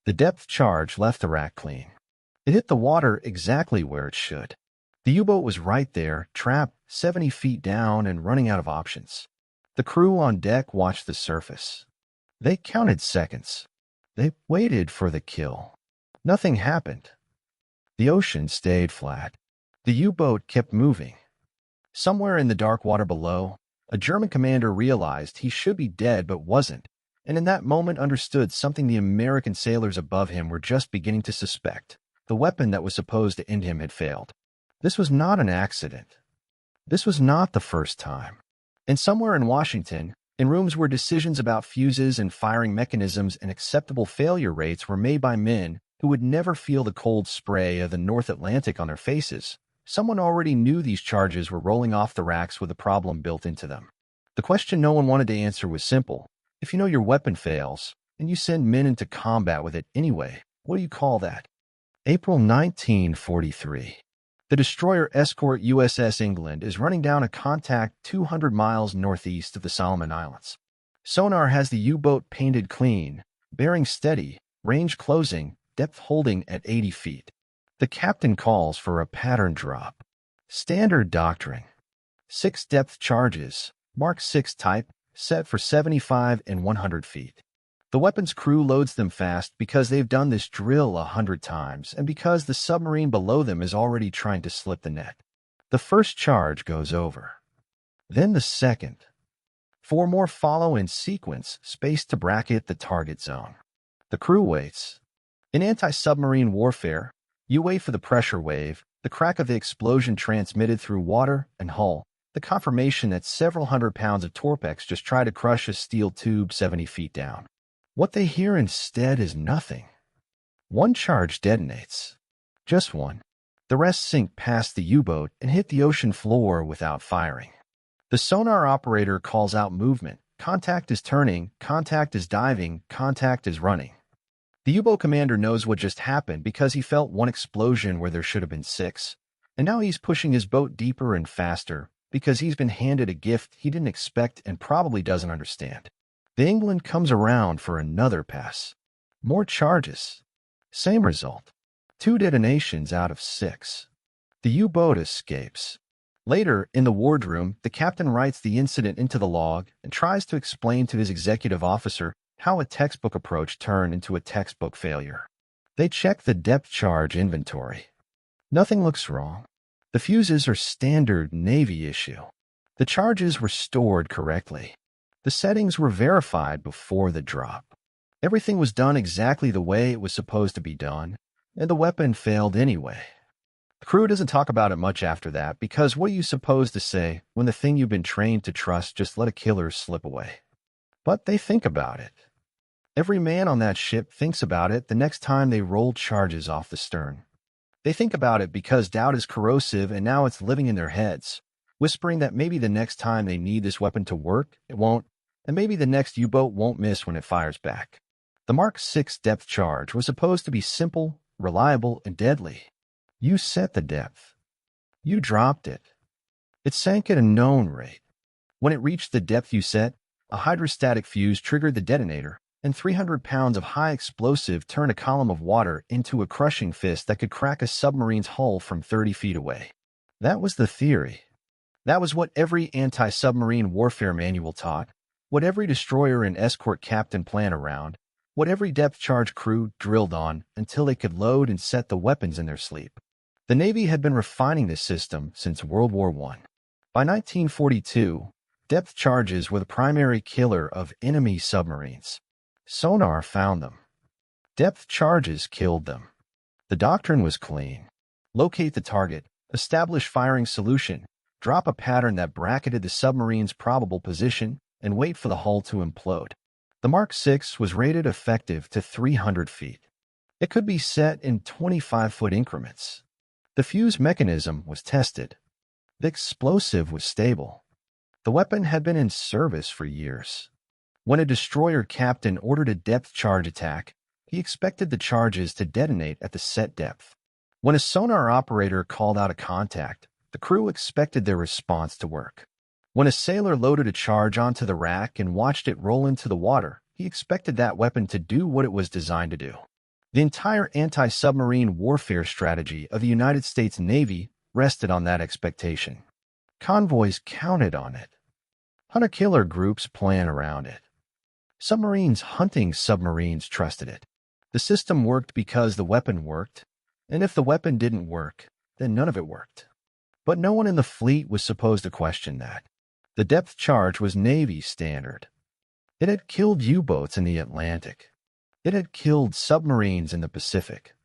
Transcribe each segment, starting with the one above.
The depth charge left the rack clean. It hit the water exactly where it should. The U-boat was right there, trapped 70 feet down and running out of options. The crew on deck watched the surface. They counted seconds. They waited for the kill. Nothing happened. The ocean stayed flat. The U-boat kept moving. Somewhere in the dark water below, a German commander realized he should be dead but wasn't, and in that moment understood something the American sailors above him were just beginning to suspect. The weapon that was supposed to end him had failed. This was not an accident. This was not the first time. And somewhere in Washington, in rooms where decisions about fuses and firing mechanisms and acceptable failure rates were made by men who would never feel the cold spray of the North Atlantic on their faces, someone already knew these charges were rolling off the racks with a problem built into them. The question no one wanted to answer was simple. If you know your weapon fails, and you send men into combat with it anyway, what do you call that? April 1943. The destroyer escort USS England is running down a contact 200 miles northeast of the Solomon Islands. Sonar has the U-boat painted clean, bearing steady, range closing, depth holding at 80 feet. The captain calls for a pattern drop. Standard doctrine. 6 depth charges, Mark 6 type, set for 75 and 100 feet. The weapons crew loads them fast because they've done this drill 100 times and because the submarine below them is already trying to slip the net. The first charge goes over. Then the second. 4 more follow in sequence, spaced to bracket the target zone. The crew waits. In anti-submarine warfare, you wait for the pressure wave, the crack of the explosion transmitted through water and hull, the confirmation that several hundred pounds of torpex just try to crush a steel tube 70 feet down. What they hear instead is nothing. 1 charge detonates. Just 1. The rest sink past the U-boat and hit the ocean floor without firing. The sonar operator calls out movement. Contact is turning, contact is diving, contact is running. The U-boat commander knows what just happened because he felt 1 explosion where there should have been 6. And now he's pushing his boat deeper and faster because he's been handed a gift he didn't expect and probably doesn't understand. The England comes around for another pass. More charges. Same result. 2 detonations out of 6. The U-boat escapes. Later, in the wardroom, the captain writes the incident into the log and tries to explain to his executive officer how a textbook approach turned into a textbook failure. They check the depth charge inventory. Nothing looks wrong. The fuses are standard Navy issue. The charges were stored correctly. The settings were verified before the drop. Everything was done exactly the way it was supposed to be done, and the weapon failed anyway. The crew doesn't talk about it much after that because what are you supposed to say when the thing you've been trained to trust just let a killer slip away? But they think about it. Every man on that ship thinks about it the next time they roll charges off the stern. They think about it because doubt is corrosive and now it's living in their heads, whispering that maybe the next time they need this weapon to work, it won't, and maybe the next U-boat won't miss when it fires back. The Mark 6 depth charge was supposed to be simple, reliable, and deadly. You set the depth. You dropped it. It sank at a known rate. When it reached the depth you set, a hydrostatic fuse triggered the detonator, and 300 pounds of high explosive turned a column of water into a crushing fist that could crack a submarine's hull from 30 feet away. That was the theory. That was what every anti-submarine warfare manual taught, what every destroyer and escort captain planned around, what every depth charge crew drilled on until they could load and set the weapons in their sleep. The Navy had been refining this system since World War I. By 1942, depth charges were the primary killer of enemy submarines. Sonar found them. Depth charges killed them. The doctrine was clean. Locate the target, establish firing solution, drop a pattern that bracketed the submarine's probable position, and wait for the hull to implode. The Mark 6 was rated effective to 300 feet. It could be set in 25-foot increments. The fuse mechanism was tested. The explosive was stable. The weapon had been in service for years. When a destroyer captain ordered a depth charge attack, he expected the charges to detonate at the set depth. When a sonar operator called out a contact, the crew expected their response to work. When a sailor loaded a charge onto the rack and watched it roll into the water, he expected that weapon to do what it was designed to do. The entire anti-submarine warfare strategy of the United States Navy rested on that expectation. Convoys counted on it. Hunter-killer groups plan around it. Submarines hunting submarines trusted it. The system worked because the weapon worked, and if the weapon didn't work, then none of it worked. But no one in the fleet was supposed to question that. The depth charge was Navy standard. It had killed U-boats in the Atlantic. It had killed submarines in the Pacific.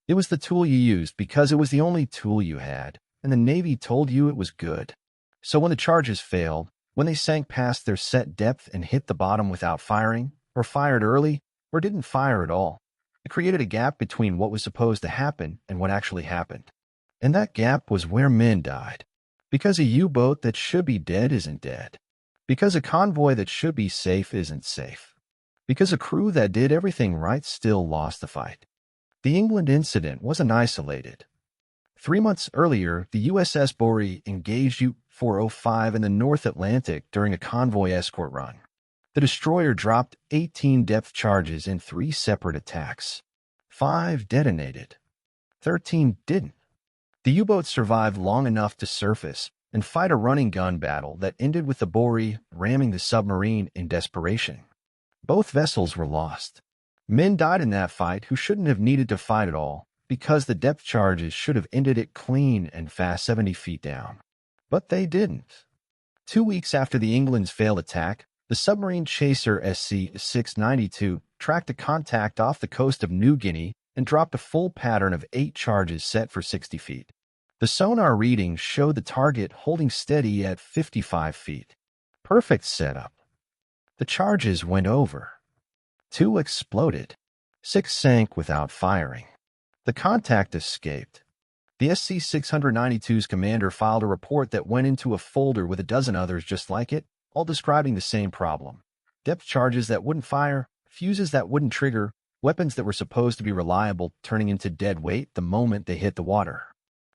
It was the tool you used because it was the only tool you had, and the Navy told you it was good. So when the charges failed, when they sank past their set depth and hit the bottom without firing, or fired early, or didn't fire at all, it created a gap between what was supposed to happen and what actually happened. And that gap was where men died. Because a U-boat that should be dead isn't dead. Because a convoy that should be safe isn't safe. Because a crew that did everything right still lost the fight. The England incident wasn't isolated. 3 months earlier, the USS Bory engaged U-405 in the North Atlantic during a convoy escort run. The destroyer dropped 18 depth charges in 3 separate attacks. 5 detonated. 13 didn't. The U-boat survived long enough to surface and fight a running gun battle that ended with the Bory ramming the submarine in desperation. Both vessels were lost. Men died in that fight who shouldn't have needed to fight at all because the depth charges should have ended it clean and fast 70 feet down. But they didn't. 2 weeks after the England's failed attack, the submarine chaser SC-692 tracked a contact off the coast of New Guinea and dropped a full pattern of 8 charges set for 60 feet. The sonar readings showed the target holding steady at 55 feet. Perfect setup. The charges went over. 2 exploded. 6 sank without firing. The contact escaped. The SC-692's commander filed a report that went into a folder with a dozen others just like it, all describing the same problem. Depth charges that wouldn't fire, fuses that wouldn't trigger, weapons that were supposed to be reliable turning into dead weight the moment they hit the water.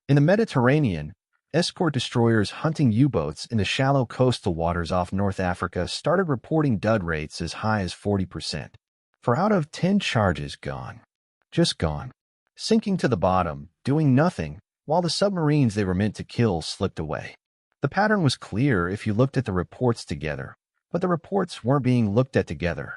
In the Mediterranean, escort destroyers hunting U-boats in the shallow coastal waters off North Africa started reporting dud rates as high as 40%. 4 out of 10 charges gone. Just gone. Sinking to the bottom, doing nothing, while the submarines they were meant to kill slipped away. The pattern was clear if you looked at the reports together, but the reports weren't being looked at together.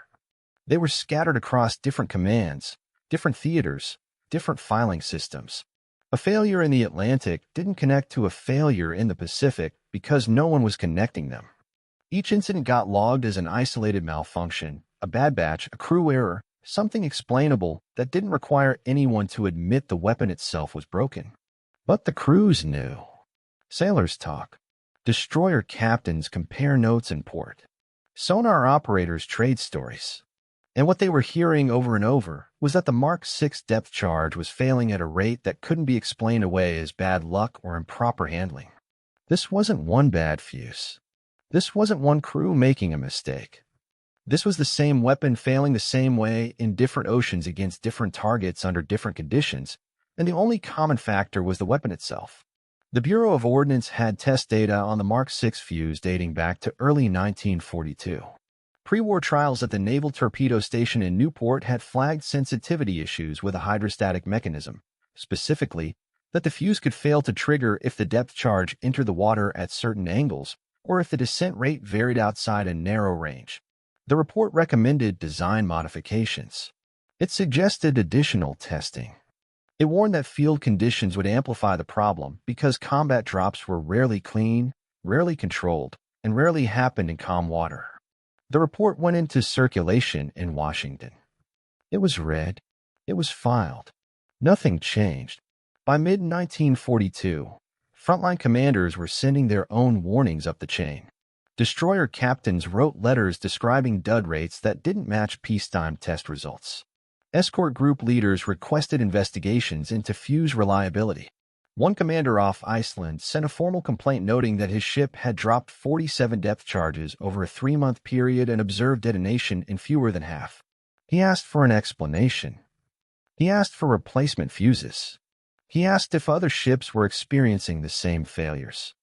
They were scattered across different commands, different theaters, different filing systems. A failure in the Atlantic didn't connect to a failure in the Pacific because no one was connecting them. Each incident got logged as an isolated malfunction, a bad batch, a crew error, something explainable that didn't require anyone to admit the weapon itself was broken. But the crews knew. Sailors talk. Destroyer captains compare notes in port. Sonar operators trade stories. And what they were hearing over and over was that the Mark VI depth charge was failing at a rate that couldn't be explained away as bad luck or improper handling. This wasn't one bad fuse. This wasn't one crew making a mistake. This was the same weapon failing the same way in different oceans against different targets under different conditions, and the only common factor was the weapon itself. The Bureau of Ordnance had test data on the Mark VI fuse dating back to early 1942. Pre-war trials at the Naval Torpedo Station in Newport had flagged sensitivity issues with a hydrostatic mechanism, specifically that the fuse could fail to trigger if the depth charge entered the water at certain angles or if the descent rate varied outside a narrow range. The report recommended design modifications. It suggested additional testing. It warned that field conditions would amplify the problem because combat drops were rarely clean, rarely controlled, and rarely happened in calm water. The report went into circulation in Washington. It was read. It was filed. Nothing changed. By mid-1942, frontline commanders were sending their own warnings up the chain. Destroyer captains wrote letters describing dud rates that didn't match peacetime test results. Escort group leaders requested investigations into fuse reliability. One commander off Iceland sent a formal complaint noting that his ship had dropped 47 depth charges over a 3-month period and observed detonation in fewer than half. He asked for an explanation. He asked for replacement fuses. He asked if other ships were experiencing the same failures.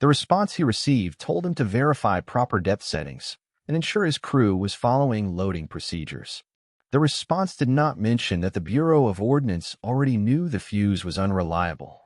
The response he received told him to verify proper depth settings and ensure his crew was following loading procedures. The response did not mention that the Bureau of Ordnance already knew the fuse was unreliable.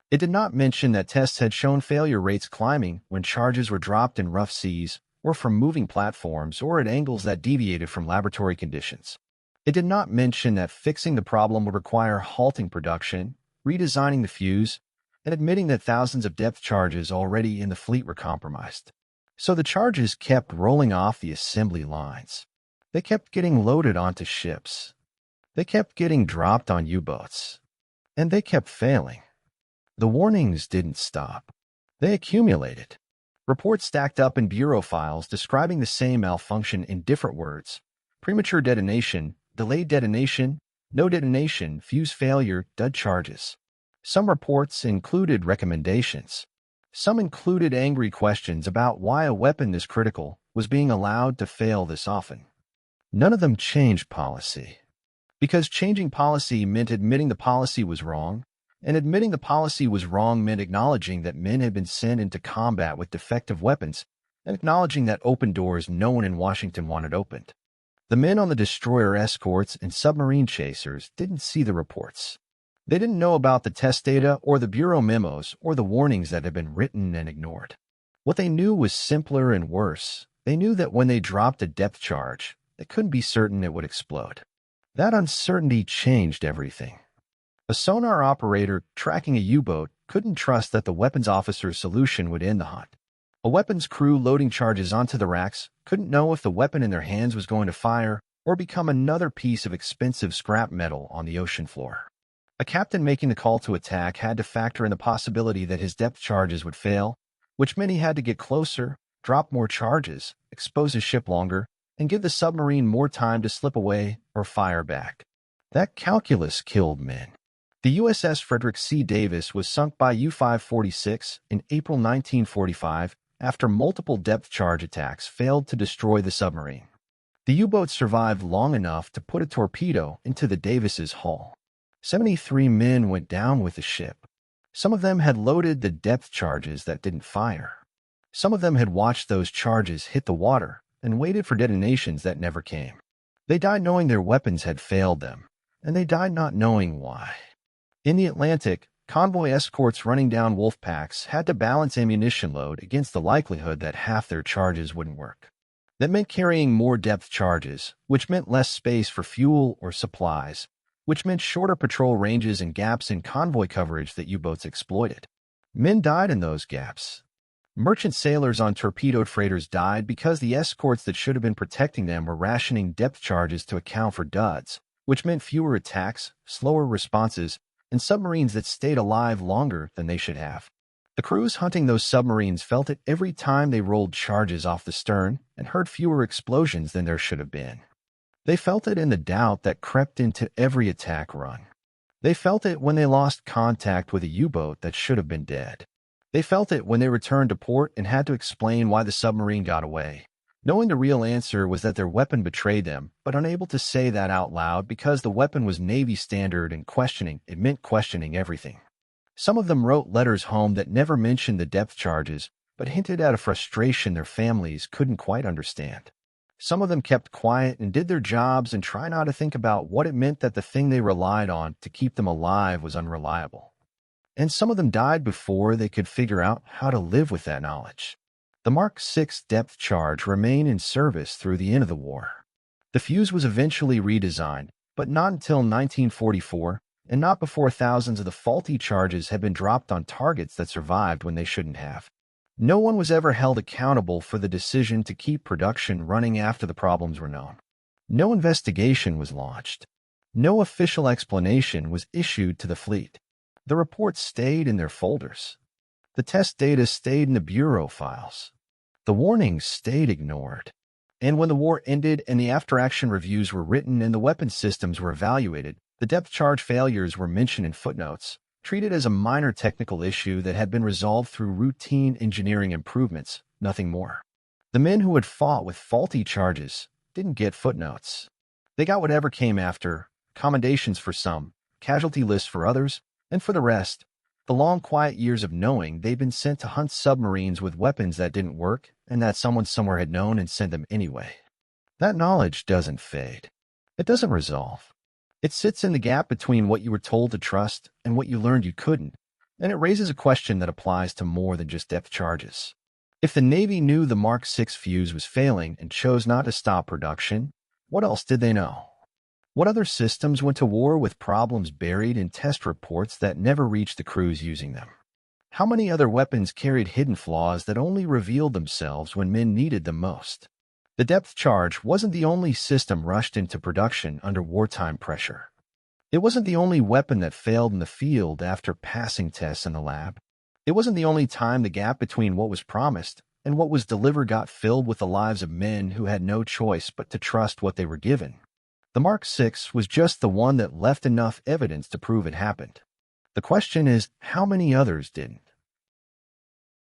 It did not mention that tests had shown failure rates climbing when charges were dropped in rough seas or from moving platforms or at angles that deviated from laboratory conditions. It did not mention that fixing the problem would require halting production, redesigning the fuse, and admitting that thousands of depth charges already in the fleet were compromised. So the charges kept rolling off the assembly lines. They kept getting loaded onto ships. They kept getting dropped on U-boats. And they kept failing. The warnings didn't stop. They accumulated. Reports stacked up in bureau files describing the same malfunction in different words: premature detonation, delayed detonation, no detonation, fuse failure, dud charges. Some reports included recommendations. Some included angry questions about why a weapon this critical was being allowed to fail this often. None of them changed policy. Because changing policy meant admitting the policy was wrong, and admitting the policy was wrong meant acknowledging that men had been sent into combat with defective weapons and acknowledging that open doors no one in Washington wanted opened. The men on the destroyer escorts and submarine chasers didn't see the reports. They didn't know about the test data or the Bureau memos or the warnings that had been written and ignored. What they knew was simpler and worse. They knew that when they dropped a depth charge, they couldn't be certain it would explode. That uncertainty changed everything. A sonar operator tracking a U-boat couldn't trust that the weapons officer's solution would end the hunt. A weapons crew loading charges onto the racks couldn't know if the weapon in their hands was going to fire or become another piece of expensive scrap metal on the ocean floor. A captain making the call to attack had to factor in the possibility that his depth charges would fail, which meant he had to get closer, drop more charges, expose his ship longer, and give the submarine more time to slip away or fire back. That calculus killed men. The USS Frederick C. Davis was sunk by U-546 in April 1945 after multiple depth charge attacks failed to destroy the submarine. The U-boat survived long enough to put a torpedo into the Davis's hull. 73 men went down with the ship. Some of them had loaded the depth charges that didn't fire. Some of them had watched those charges hit the water and waited for detonations that never came. They died knowing their weapons had failed them, and they died not knowing why. In the Atlantic, convoy escorts running down wolf packs had to balance ammunition load against the likelihood that half their charges wouldn't work. That meant carrying more depth charges, which meant less space for fuel or supplies, which meant shorter patrol ranges and gaps in convoy coverage that U-boats exploited. Men died in those gaps. Merchant sailors on torpedoed freighters died because the escorts that should have been protecting them were rationing depth charges to account for duds, which meant fewer attacks, slower responses, and submarines that stayed alive longer than they should have. The crews hunting those submarines felt it every time they rolled charges off the stern and heard fewer explosions than there should have been. They felt it in the doubt that crept into every attack run. They felt it when they lost contact with a U-boat that should have been dead. They felt it when they returned to port and had to explain why the submarine got away, knowing the real answer was that their weapon betrayed them, but unable to say that out loud because the weapon was Navy standard and it meant questioning everything. Some of them wrote letters home that never mentioned the depth charges, but hinted at a frustration their families couldn't quite understand. Some of them kept quiet and did their jobs and tried not to think about what it meant that the thing they relied on to keep them alive was unreliable. And some of them died before they could figure out how to live with that knowledge. The Mark VI depth charge remained in service through the end of the war. The fuse was eventually redesigned, but not until 1944, and not before thousands of the faulty charges had been dropped on targets that survived when they shouldn't have. No one was ever held accountable for the decision to keep production running after the problems were known. No investigation was launched. No official explanation was issued to the fleet. The reports stayed in their folders. The test data stayed in the bureau files. The warnings stayed ignored. And when the war ended and the after-action reviews were written and the weapons systems were evaluated, the depth charge failures were mentioned in footnotes, treated as a minor technical issue that had been resolved through routine engineering improvements, nothing more. The men who had fought with faulty charges didn't get footnotes. They got whatever came after, commendations for some, casualty lists for others, and for the rest, the long quiet years of knowing they'd been sent to hunt submarines with weapons that didn't work and that someone somewhere had known and sent them anyway. That knowledge doesn't fade. It doesn't resolve. It sits in the gap between what you were told to trust and what you learned you couldn't, and it raises a question that applies to more than just depth charges. If the Navy knew the Mark VI fuse was failing and chose not to stop production, what else did they know? What other systems went to war with problems buried in test reports that never reached the crews using them? How many other weapons carried hidden flaws that only revealed themselves when men needed them most? The depth charge wasn't the only system rushed into production under wartime pressure. It wasn't the only weapon that failed in the field after passing tests in the lab. It wasn't the only time the gap between what was promised and what was delivered got filled with the lives of men who had no choice but to trust what they were given. The Mark VI was just the one that left enough evidence to prove it happened. The question is, how many others didn't?